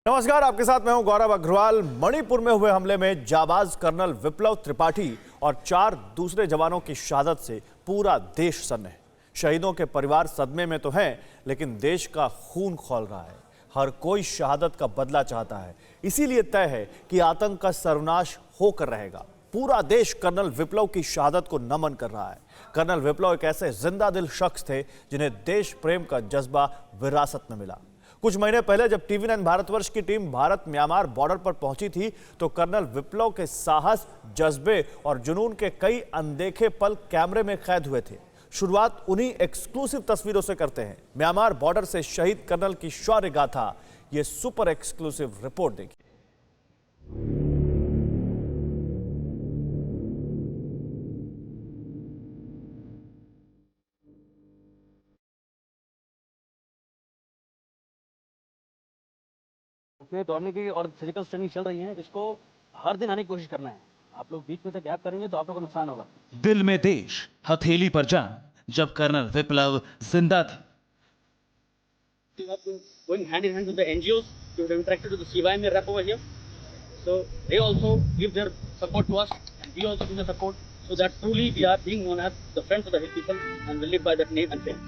नमस्कार, आपके साथ मैं हूं गौरव अग्रवाल। मणिपुर में हुए हमले में जाबाज कर्नल विप्लव त्रिपाठी और 4 दूसरे जवानों की शहादत से पूरा देश सन्न है। शहीदों के परिवार सदमे में तो हैं, लेकिन देश का खून खौल रहा है। हर कोई शहादत का बदला चाहता है, इसीलिए तय है कि आतंक का सर्वनाश होकर रहेगा। पूरा देश कर्नल विप्लव की शहादत को नमन कर रहा है। कर्नल विप्लव एक ऐसे जिंदा दिल शख्स थे जिन्हें देश प्रेम का जज्बा विरासत में मिला। कुछ महीने पहले जब टीवी9 भारतवर्ष की टीम भारत म्यांमार बॉर्डर पर पहुंची थी, तो कर्नल विप्लव के साहस, जज्बे और जुनून के कई अनदेखे पल कैमरे में कैद हुए थे। शुरुआत उन्हीं एक्सक्लूसिव तस्वीरों से करते हैं। म्यांमार बॉर्डर से शहीद कर्नल की शौर्य गाथा, ये सुपर एक्सक्लूसिव रिपोर्ट देखिए। उसमें दौड़ने की और फिजिकल ट्रेनिंग चल रही है। इसको हर दिन आने की कोशिश करना है। आप लोग बीच में से गैप करेंगे तो आप लोगों को नुकसान होगा। दिल में देश, हथेली पर जान, जब कर्नल विप्लव जिंदा थे। Going hand in hand with the NGOs, we have interacted with the CYM rep over here. So they also give their support to us, and we also give the support, so that truly we are being known as the friends of the hit people, and will live by that name and fame.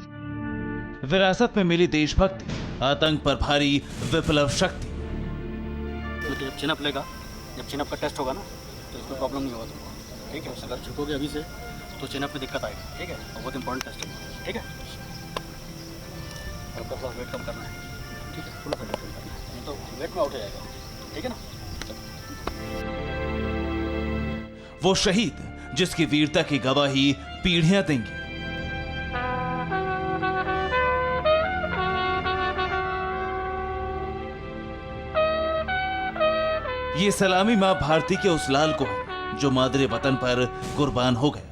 विरासत में मिली देशभक्ति, आतंक पर भारी विप्लव शक्ति। जब chin-up लेगा, जब चिनअप का टेस्ट होगा ना, तो इसमें प्रॉब्लम नहीं होगा तुमको। ठीक है, अगर झुकोगे अभी से तो चिनअप में दिक्कत आएगी। ठीक है, और बहुत इंपॉर्टेंट टेस्ट है। ठीक है, आपका थोड़ा वेट कम करना है। ठीक है, थोड़ा सा वेट कम करना है, नहीं तो वेट में आउट हो जाएगा। ठीक है ना। वो शहीद जिसकी वीरता की गवाही पीढ़ियां देंगी। ये सलामी मां भारती के उस लाल को है जो मादरे वतन पर कुर्बान हो गया।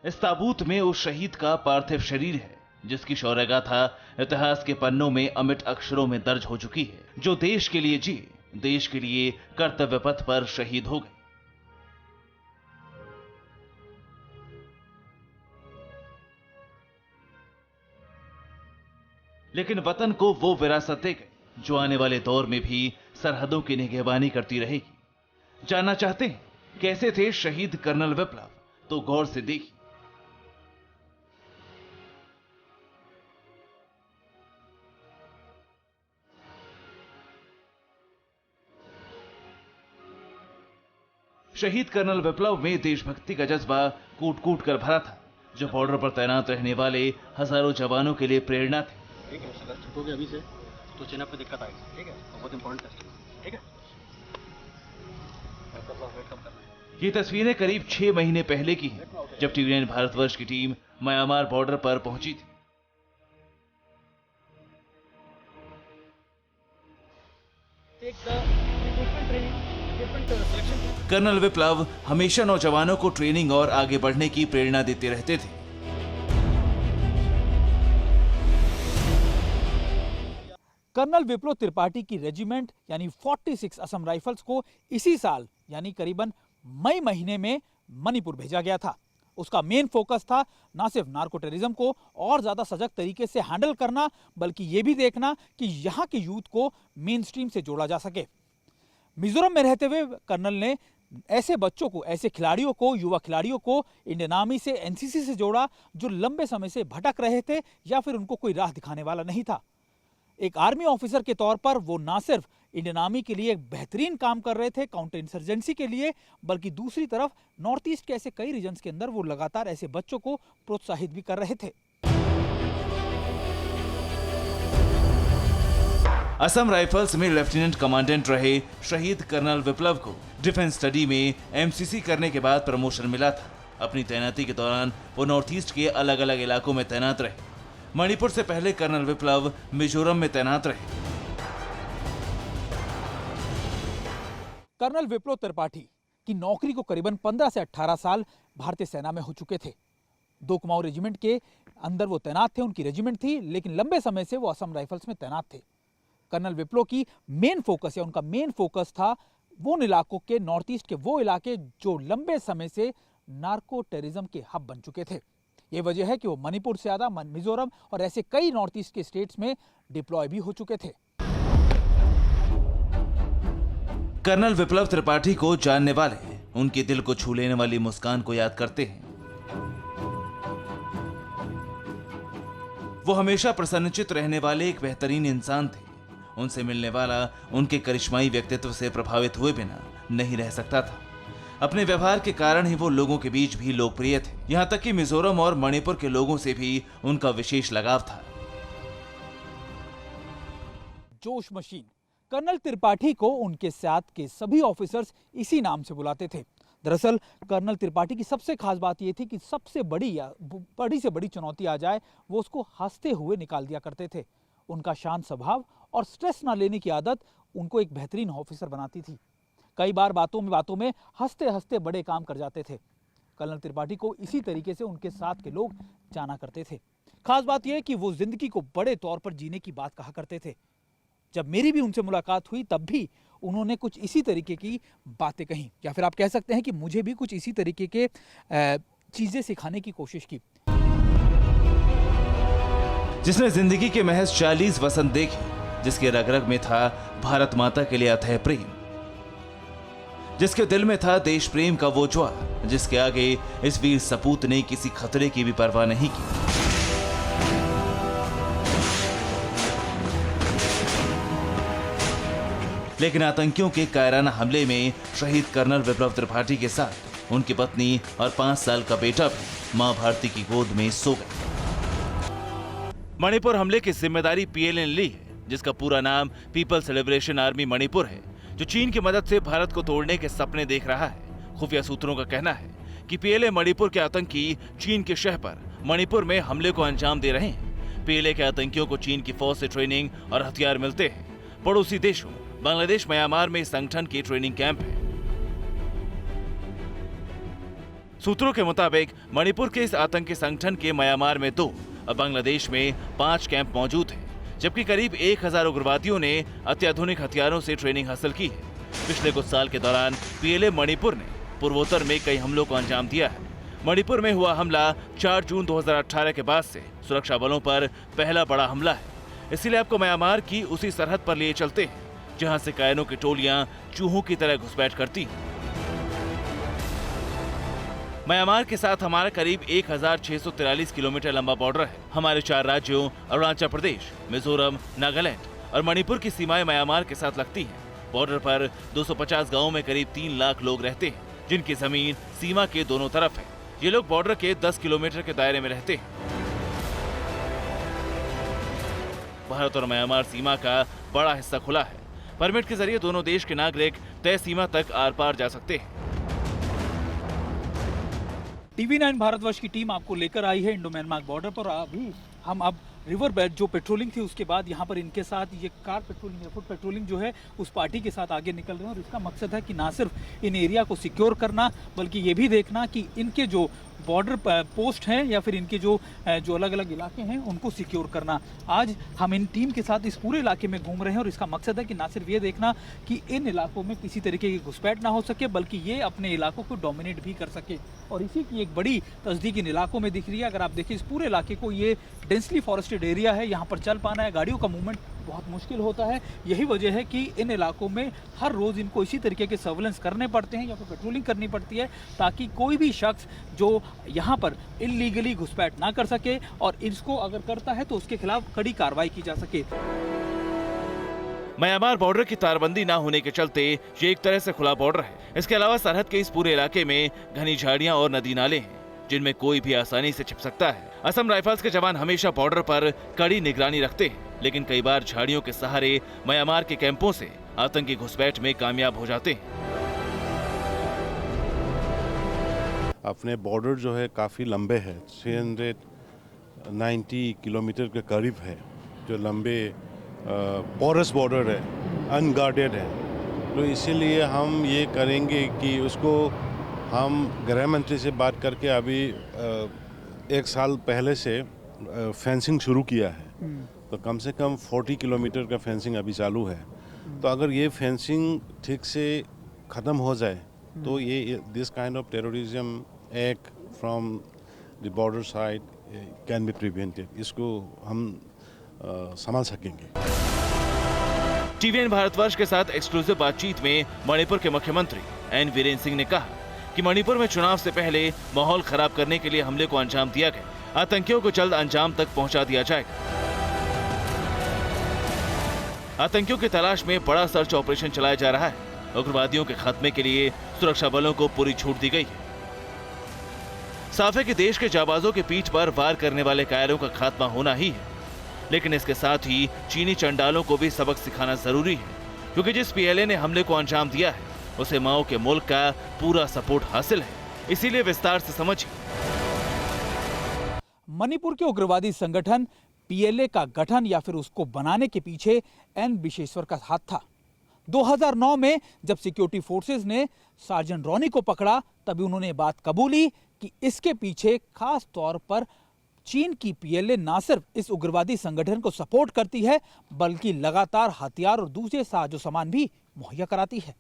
इस ताबूत में उस शहीद का पार्थिव शरीर है जिसकी शौर्य गाथा इतिहास के पन्नों में अमिट अक्षरों में दर्ज हो चुकी है, जो देश के लिए जिए, देश के लिए कर्तव्य पथ पर शहीद हो गए। लेकिन वतन को वो विरासत दे गए जो आने वाले दौर में भी सरहदों की निगहबानी करती रहेगी। जानना चाहते हैं कैसे थे शहीद कर्नल विप्लव? तो गौर से देखिए। शहीद कर्नल विप्लव में देशभक्ति का जज्बा कूट कूट कर भरा था, जो बॉर्डर पर तैनात रहने वाले हजारों जवानों के लिए प्रेरणा थे। ठीक है, अगर झुकोगे अभी से तो चिनअप में दिक्कत आएगी। ठीक है, और बहुत इंपॉर्टेंट टेस्ट है। ठीक है, आपका थोड़ा वेट कम करना है। ये तस्वीरें करीब 6 महीने पहले की हैं, जब टीवी9 भारतवर्ष की टीम म्यांमार बॉर्डर पर पहुंची थी। कर्नल विप्लव हमेशा नौजवानों को ट्रेनिंग और आगे बढ़ने की प्रेरणा देते रहते थे। कर्नल विप्लव त्रिपाठी की रेजिमेंट यानी 46 असम राइफल्स को इसी साल यानी करीबन मई महीने में मणिपुर भेजा गया था। उसका मेन फोकस था ना सिर्फ नार्को टेररिज्म को और ज्यादा सजग तरीके से हैंडल करना, बल्कि यह भी देखना कि यहाँ के यूथ को मेन स्ट्रीम से जोड़ा जा सके। मिजोरम में रहते हुए कर्नल ने ऐसे बच्चों को, ऐसे खिलाड़ियों को, युवा खिलाड़ियों को इंडियन आर्मी से, एनसीसी से जोड़ा जो लंबे समय से भटक रहे थे या फिर उनको कोई राह दिखाने वाला नहीं था। एक आर्मी ऑफिसर के तौर पर वो ना सिर्फ इंडियन आर्मी के लिए एक बेहतरीन काम कर रहे थे काउंटर इंसर्जेंसी के लिए, बल्कि दूसरी तरफ नॉर्थ ईस्ट के ऐसे कई रीजन्स के अंदर वो लगातार ऐसे बच्चों को प्रोत्साहित भी कर रहे थे। असम राइफल्स में लेफ्टिनेंट कमांडेंट रहे शहीद कर्नल विप्लव को डिफेंस स्टडी में एमसीसी करने के बाद प्रमोशन मिला था। अपनी तैनाती के दौरान वो नॉर्थ ईस्ट के अलग अलग इलाकों में तैनात रहे। मणिपुर से पहले कर्नल विप्लव मिजोरम में तैनात रहे। कर्नल विप्लव त्रिपाठी की नौकरी को करीबन 15 से 18 साल भारतीय सेना में हो चुके थे। 2 कुमाऊं रेजिमेंट के अंदर वो तैनात थे, उनकी रेजिमेंट थी, लेकिन लंबे समय से वो असम राइफल्स में तैनात थे। कर्नल विप्लव की मेन फोकस या उनका मेन फोकस था वो इलाकों के, नॉर्थ ईस्ट के वो इलाके जो लंबे समय से नार्को टेररिज्म के हब बन चुके थे। ये वजह है कि वो मणिपुर से ज्यादा मिजोरम और ऐसे कई नॉर्थ ईस्ट के स्टेट्स में डिप्लॉय भी हो चुके थे। कर्नल विप्लव त्रिपाठी को जानने वाले उनके दिल को छू लेने वाली मुस्कान को याद करते हैं। वो हमेशा प्रसन्नचित्त रहने वाले एक बेहतरीन इंसान थे। उनसे मिलने वाला उनके करिश्माई व्यक्तित्व से प्रभावित हुए बिना नहीं रह सकता था। अपने व्यवहार के कारण ही वो लोगों के बीच भी लोकप्रिय थे। यहां तक कि मिजोरम और मणिपुर के लोगों से भी उनका विशेष लगाव था। जोश मशीन। कर्नल त्रिपाठी को उनके साथ के सभी ऑफिसर्स इसी नाम से बुलाते थे। दरअसल कर्नल त्रिपाठी की सबसे खास बात यह थी कि सबसे बड़ी या बड़ी से बड़ी चुनौती आ जाए वो उसको हंसते हुए निकाल दिया करते थे। उनका शांत स्वभाव और स्ट्रेस ना लेने की आदत उनको एक बेहतरीन ऑफिसर बनाती थी। कई बार बातों में हंसते हंसते बड़े काम कर जाते थे। कर्नल त्रिपाठी को इसी तरीके से उनके साथ के लोग जाना करते थे। खास बात यह है कि वो जिंदगी को बड़े तौर पर जीने की बात कहा करते थे। जब मेरी भी उनसे मुलाकात हुई तब भी उन्होंने कुछ इसी तरीके की बातें कही, या फिर आप कह सकते हैं कि मुझे भी कुछ इसी तरीके के चीजें सिखाने की कोशिश की। जिसने जिंदगी के महज 40 वसंत देखे, जिसके रग रग में था भारत माता के लिए अथाह प्रेम, जिसके दिल में था देश प्रेम का वो ज्वार, जिसके आगे इस वीर सपूत ने किसी खतरे की भी परवाह नहीं की। लेकिन आतंकियों के कायराना हमले में शहीद कर्नल विप्लव त्रिपाठी के साथ उनकी पत्नी और 5 साल का बेटा भी मां भारती की गोद में सो गए। मणिपुर हमले की जिम्मेदारी पीएलए ने ली है, जिसका पूरा नाम पीपल्स लिबरेशन आर्मी मणिपुर है, जो चीन की मदद से भारत को तोड़ने के सपने देख रहा है। खुफिया सूत्रों का कहना है कि पीएलए मणिपुर के आतंकी चीन के शहर पर मणिपुर में हमले को अंजाम दे रहे हैं। पीएलए के आतंकियों को चीन की फौज से ट्रेनिंग और हथियार मिलते हैं। पड़ोसी देशों बांग्लादेश, म्यांमार में इस संगठन की ट्रेनिंग कैंप है। सूत्रों के मुताबिक मणिपुर के इस आतंकी संगठन के म्यांमार में 2 और बांग्लादेश में 5 कैंप मौजूद हैं, जबकि करीब 1000 उग्रवादियों ने अत्याधुनिक हथियारों से ट्रेनिंग हासिल की है। पिछले कुछ साल के दौरान पीएलए मणिपुर ने पूर्वोत्तर में कई हमलों को अंजाम दिया है। मणिपुर में हुआ हमला 4 जून 2018 के बाद से सुरक्षा बलों पर पहला बड़ा हमला है। इसीलिए आपको म्यांमार की उसी सरहद पर लिए चलते हैं जहां से कायरों की टोलियां चूहों की तरह घुसपैठ करती हैं। म्यांमार के साथ हमारा करीब 1643 किलोमीटर लंबा बॉर्डर है। हमारे 4 राज्यों अरुणाचल प्रदेश, मिजोरम, नागालैंड और मणिपुर की सीमाएं म्यांमार के साथ लगती हैं। बॉर्डर पर 250 गांवों में करीब 3 लाख लोग रहते हैं, जिनकी जमीन सीमा के दोनों तरफ है। ये लोग बॉर्डर के 10 किलोमीटर के दायरे में रहते हैं। भारत और म्यांमार सीमा का बड़ा हिस्सा खुला है। परमिट के जरिए दोनों देश के नागरिक तय सीमा तक आर पार जा सकते हैं। TV9 भारतवर्ष की टीम आपको लेकर आई है इंडो म्यांमार बॉर्डर पर। अभी हम रिवर बेड जो पेट्रोलिंग थी उसके बाद यहाँ पर इनके साथ ये कार पेट्रोलिंग या फुट पेट्रोलिंग जो है उस पार्टी के साथ आगे निकल रहे हैं। और इसका मकसद है कि ना सिर्फ इन एरिया को सिक्योर करना, बल्कि ये भी देखना कि इनके जो बॉर्डर पोस्ट हैं या फिर इनके जो अलग अलग इलाके हैं उनको सिक्योर करना। आज हम इन टीम के साथ इस पूरे इलाके में घूम रहे हैं और इसका मकसद है कि ना सिर्फ ये देखना कि इन इलाकों में किसी तरीके की घुसपैठ ना हो सके, बल्कि ये अपने इलाकों को डोमिनेट भी कर सके। और इसी की एक बड़ी तस्दीक इन इलाकों में दिख रही है। अगर आप देखिए इस पूरे इलाके को, ये डेंसली फॉरेस्टेड एरिया है, यहाँ पर चल पाना है, गाड़ियों का मूवमेंट बहुत मुश्किल होता है। यही वजह है कि इन इलाकों में हर रोज इनको इसी तरीके के सर्वेलेंस करने पड़ते हैं या फिर पेट्रोलिंग करनी पड़ती है, ताकि कोई भी शख्स जो यहाँ पर इलीगली घुसपैठ ना कर सके, और इसको अगर करता है तो उसके खिलाफ कड़ी कार्रवाई की जा सके। म्यांमार बॉर्डर की तारबंदी ना होने के चलते ये एक तरह से खुला बॉर्डर है। इसके अलावा सरहद के इस पूरे इलाके में घनी झाड़ियां और नदी नाले हैं, जिनमें कोई भी आसानी से छिप सकता है। असम राइफल्स के जवान हमेशा बॉर्डर पर कड़ी निगरानी रखते हैं, लेकिन कई बार झाड़ियों के सहारे म्यांमार के कैंपों से आतंकी घुसपैठ में कामयाब हो जाते हैं। अपने बॉर्डर जो है काफ़ी लंबे है, 390 किलोमीटर के करीब है, जो लंबे पोरस बॉर्डर है, अनगार्डेड है। तो इसीलिए हम ये करेंगे कि उसको हम गृह मंत्री से बात करके अभी 1 साल पहले से फेंसिंग शुरू किया है। तो कम से कम 40 किलोमीटर का फेंसिंग अभी चालू है। तो अगर ये फेंसिंग ठीक से ख़त्म हो जाए तो ये this kind of terrorism act from the border side can be prevented. इसको हम संभाल सकेंगे। टीवीएन भारतवर्ष के साथ एक्सक्लूसिव बातचीत में मणिपुर के मुख्यमंत्री एन वीरेंद्र सिंह ने कहा कि मणिपुर में चुनाव से पहले माहौल खराब करने के लिए हमले को अंजाम दिया गया। आतंकियों को जल्द अंजाम तक पहुंचा दिया जाएगा। आतंकियों की तलाश में बड़ा सर्च ऑपरेशन चलाया जा रहा है। उग्रवादियों के खात्मे के लिए सुरक्षा बलों को पूरी छूट दी गई है। साफ है कि देश के जाबाजों की पीठ पर वार करने वाले कायरों का खात्मा होना ही है, लेकिन इसके साथ ही चीनी चंडालों को भी सबक सिखाना जरूरी है, क्योंकि जिस पीएलए ने हमले को अंजाम दिया है उसे माओ के मुल्क का पूरा सपोर्ट हासिल है। इसीलिए विस्तार से समझिए। मणिपुर के उग्रवादी संगठन पीएलए का गठन या फिर उसको बनाने के पीछे एन विश्वेश्वर का हाथ था। 2009 में जब सिक्योरिटी फोर्सेस ने सार्जेंट रॉनी को पकड़ा, तभी उन्होंने बात कबूली कि इसके पीछे खास तौर पर चीन की पीएलए न सिर्फ इस उग्रवादी संगठन को सपोर्ट करती है, बल्कि लगातार हथियार और दूसरे साजो सामान भी मुहैया कराती है।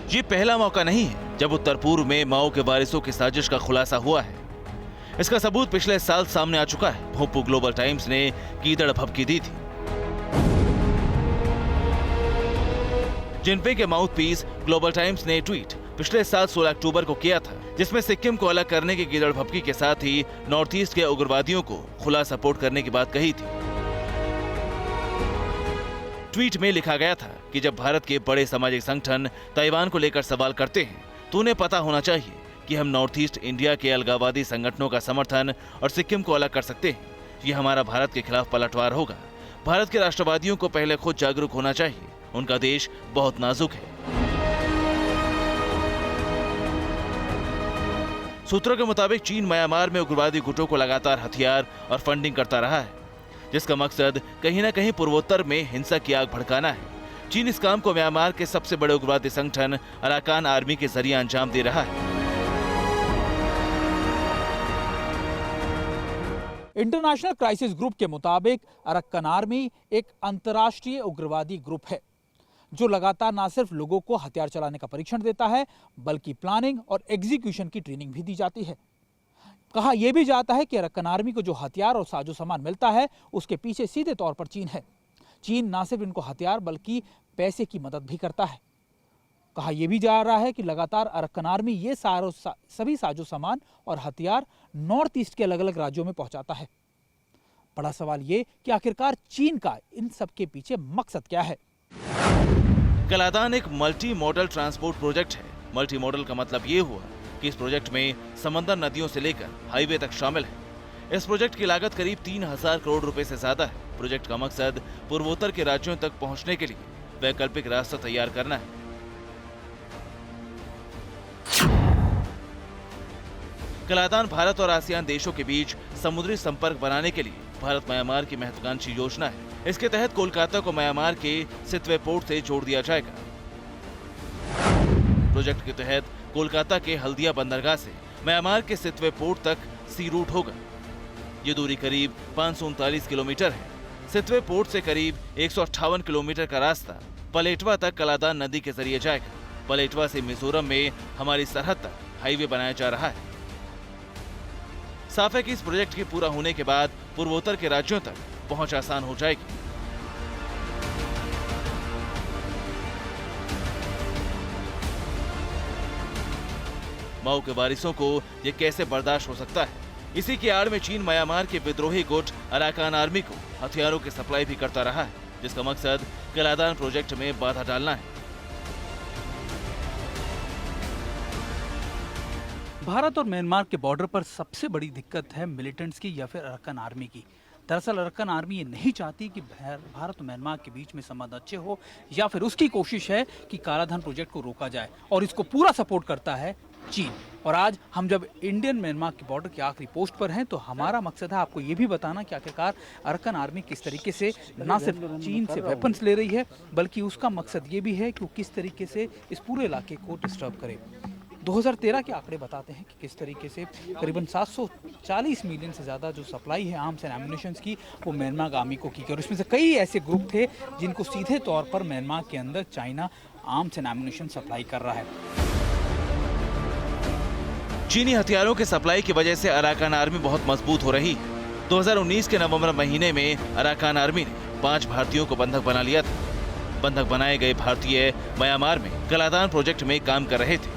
ये पहला मौका नहीं है जब उत्तर पूर्व में माओ के वारिसों की साजिश का खुलासा हुआ है। इसका सबूत पिछले साल सामने आ चुका है। भोंपू ग्लोबल टाइम्स ने कीदड़ भभकी दी थी। जिनपिंग के माउथपीस ग्लोबल टाइम्स ने ट्वीट पिछले साल 16 अक्टूबर को किया था, जिसमें सिक्किम को अलग करने की कीदड़ भभकी के साथ ही नॉर्थ ईस्ट के उग्रवादियों को खुला सपोर्ट करने की बात कही थी। ट्वीट में लिखा गया था कि जब भारत के बड़े सामाजिक संगठन ताइवान को लेकर सवाल करते हैं तो उन्हें पता होना चाहिए कि हम नॉर्थ ईस्ट इंडिया के अलगाववादी संगठनों का समर्थन और सिक्किम को अलग कर सकते हैं। ये हमारा भारत के खिलाफ पलटवार होगा। भारत के राष्ट्रवादियों को पहले खुद जागरूक होना चाहिए। उनका देश बहुत नाजुक है। सूत्रों के मुताबिक चीन म्यांमार में उग्रवादी गुटों को लगातार हथियार और फंडिंग करता रहा है, जिसका मकसद कहीं न कहीं पूर्वोत्तर में हिंसा की आग भड़काना है। चीन इस काम को म्यांमार के सबसे बड़े उग्रवादी संगठन अराकान आर्मी के जरिए अंजाम दे रहा है। इंटरनेशनल क्राइसिस ग्रुप के मुताबिक अरक्कन आर्मी एक अंतर्राष्ट्रीय उग्रवादी ग्रुप है जो लगातार न सिर्फ लोगों को हथियार चलाने का परीक्षण देता है, बल्कि प्लानिंग और एग्जीक्यूशन की ट्रेनिंग भी दी जाती है। कहा यह भी जाता है कि अरक्कन आर्मी को जो हथियार और साजो सामान मिलता है उसके पीछे सीधे तौर पर चीन है। चीन न सिर्फ इनको हथियार बल्कि पैसे की मदद भी करता है। कहा यह भी जा रहा है कि लगातार अरक्कन आर्मी ये सभी साजो सामान और हथियार नॉर्थ ईस्ट के अलग अलग राज्यों में पहुंचाता है। बड़ा सवाल ये कि आखिरकार चीन का इन सब के पीछे मकसद क्या है। कलादान एक मल्टी मॉडल ट्रांसपोर्ट प्रोजेक्ट है। मल्टी मॉडल का मतलब ये हुआ कि इस प्रोजेक्ट में समंदर नदियों से लेकर हाईवे तक शामिल है। इस प्रोजेक्ट की लागत करीब 3000 करोड़ रुपए से ज्यादा है। प्रोजेक्ट का मकसद पूर्वोत्तर के राज्यों तक पहुंचने के लिए वैकल्पिक रास्ता तैयार करना है। कलादान भारत और आसियान देशों के बीच समुद्री संपर्क बनाने के लिए भारत म्यांमार की महत्वाकांक्षी योजना है। इसके तहत कोलकाता को म्यांमार के सितवे पोर्ट से जोड़ दिया जाएगा। प्रोजेक्ट के तहत कोलकाता के हल्दिया बंदरगाह से म्यांमार के सितवे पोर्ट तक सी रूट होगा। ये दूरी करीब 539 किलोमीटर है। सितवे पोर्ट से करीब 158 किलोमीटर का रास्ता पलेटवा तक कलादान नदी के जरिए जाएगा। पलेटवा से मिजोरम में हमारी सरहद तक हाईवे बनाया जा रहा है। साफ है कि इस प्रोजेक्ट के पूरा होने के बाद पूर्वोत्तर के राज्यों तक पहुंच आसान हो जाएगी। माओ के वारिसों को यह कैसे बर्दाश्त हो सकता है? इसी की आड़ में चीन म्यांमार के विद्रोही गुट अराकान आर्मी को हथियारों की सप्लाई भी करता रहा है, जिसका मकसद कलादान प्रोजेक्ट में बाधा डालना है। भारत और म्यांमार के बॉर्डर पर सबसे बड़ी दिक्कत है मिलिटेंट्स की या फिर अरक्कन आर्मी की। दरअसल अरक्कन आर्मी ये नहीं चाहती कि भारत और म्यांमार के बीच में संबंध अच्छे हो, या फिर उसकी कोशिश है कि कालाधन प्रोजेक्ट को रोका जाए, और इसको पूरा सपोर्ट करता है चीन। और आज हम जब इंडियन म्यांमार के बॉर्डर की आखिरी पोस्ट पर हैं, तो हमारा मकसद है आपको ये भी बताना कि आखिरकार अरक्कन आर्मी किस तरीके से न सिर्फ चीन से वेपन्स ले रही है, बल्कि उसका मकसद ये भी है कि वो किस तरीके से इस पूरे इलाके को डिस्टर्ब करे। 2013 के आंकड़े बताते हैं कि किस तरीके से करीबन 740 मिलियन से ज़्यादा जो सप्लाई है आर्म्स एंड एम्युनिशंस की, वो म्यांमार आर्मी को की, और इसमें से कई ऐसे ग्रुप थे जिनको सीधे तौर पर म्यांमार के अंदर China arms and ammunition supply कर रहा है। चीनी हथियारों के सप्लाई की वजह से अराकान आर्मी बहुत मजबूत हो रही है। 2019 के नवंबर महीने में अराकान आर्मी ने 5 भारतीयों को बंधक बना लिया था। बंधक बनाए गए भारतीय म्यांमार में कलादान प्रोजेक्ट में काम कर रहे थे।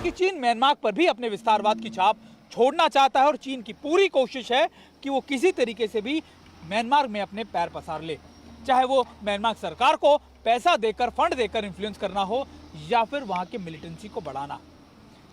कि चीन म्यांमार पर भी अपने विस्तारवाद की छाप छोड़ना चाहता है और चीन की पूरी कोशिश है कि वो किसी तरीके से भी म्यांमार में अपने पैर पसार ले, चाहे वो म्यांमार सरकार को पैसा देकर, फंड देकर इन्फ्लुएंस करना हो या फिर वहां के मिलिटेंसी को बढ़ाना।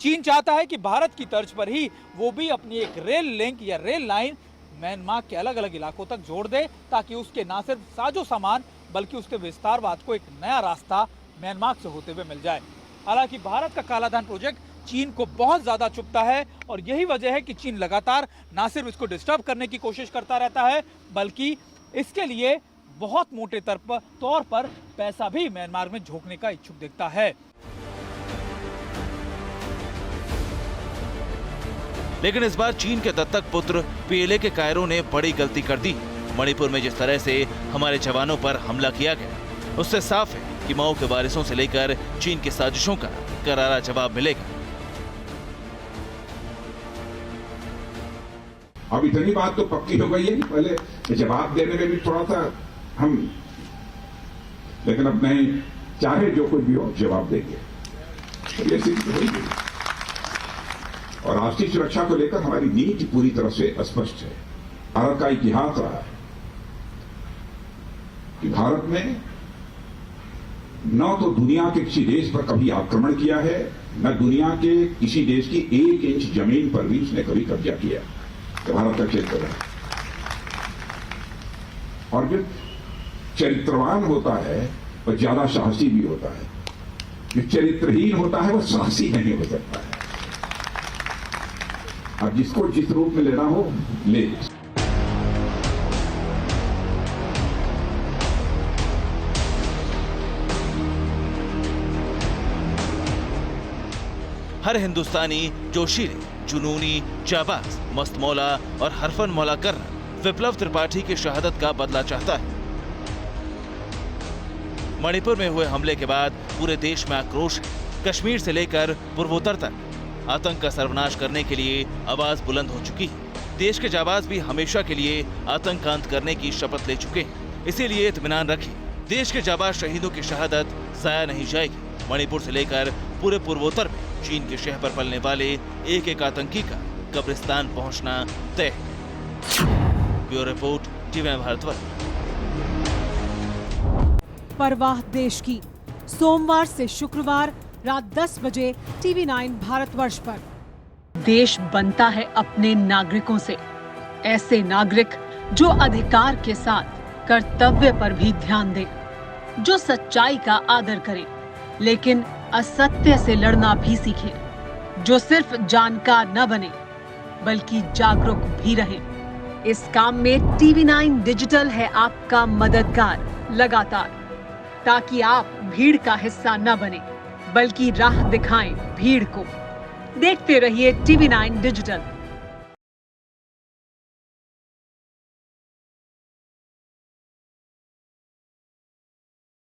चीन चाहता है कि भारत की तर्ज पर ही वो भी अपनी एक रेल लिंक या रेल लाइन म्यांमार के अलग अलग इलाकों तक जोड़ दे, ताकि उसके ना सिर्फ साजो सामान बल्कि उसके विस्तारवाद को एक नया रास्ता म्यांमार से होते हुए मिल जाए। हालांकि भारत का कालाधन प्रोजेक्ट चीन को बहुत ज्यादा चुभता है और यही वजह है कि चीन लगातार ना सिर्फ इसको डिस्टर्ब करने की कोशिश करता रहता है, बल्कि इसके लिए बहुत मोटे तौर पर पैसा भी म्यांमार में झोंकने का इच्छुक दिखता है। लेकिन इस बार चीन के दत्तक पुत्र पीएलए के कायरों ने बड़ी गलती कर दी। मणिपुर में जिस तरह से हमारे जवानों पर हमला किया गया, उससे साफ है कि माओ के वारिसों से लेकर चीन की साजिशों का करारा जवाब मिलेगा। अब इतनी बात तो पक्की हो गई है कि पहले जवाब देने में भी थोड़ा सा हम, लेकिन अब नहीं, चाहे जो कुछ भी हो जवाब देंगे। तो ये स्थिति हो गई और राष्ट्रीय सुरक्षा को लेकर हमारी नीति पूरी तरह से स्पष्ट है। भारत का इतिहास रहा है कि भारत ने न तो दुनिया के किसी देश पर कभी आक्रमण किया है, न दुनिया के किसी देश की 1 इंच जमीन पर भी उसने कभी कब्जा किया। तो भारत का क्षेत्र है और जो चरित्रवान होता है वह ज्यादा साहसी भी होता है, जो चरित्रहीन होता है वह साहसी नहीं हो सकता है। अब जिसको जिस रूप में लेना हो ले। हर हिंदुस्तानी जोशीले, जुनूनी, जाबाज, मस्त मौला और हरफन मौला कर्नल विप्लव त्रिपाठी की शहादत का बदला चाहता है। मणिपुर में हुए हमले के बाद पूरे देश में आक्रोश है। कश्मीर से लेकर पूर्वोत्तर तक आतंक का सर्वनाश करने के लिए आवाज बुलंद हो चुकी है। देश के जाबाज भी हमेशा के लिए आतंक का अंत करने की शपथ ले चुके हैं। इसीलिए इत्मीनान रखें, देश के जाबाज शहीदों की शहादत जाया नहीं जाएगी। मणिपुर से लेकर पूरे पूर्वोत्तर में चीन के शह पर पलने वाले एक एक आतंकी का कब्रिस्तान पहुंचना तय है। Bureau report, TV Bharatvarsh. परवाह देश की, सोमवार से शुक्रवार रात 10 बजे TV9 भारतवर्ष पर। देश बनता है अपने नागरिकों से, ऐसे नागरिक जो अधिकार के साथ कर्तव्य पर भी ध्यान दें, जो सच्चाई का आदर करें लेकिन असत्य से लड़ना भी सीखें, जो सिर्फ जानकार न बने बल्कि जागरूक भी रहें। इस काम में TV9 डिजिटल है आपका मददगार लगातार, ताकि आप भीड़ का हिस्सा न बने बल्कि राह दिखाएं भीड़ को। देखते रहिए TV9 डिजिटल।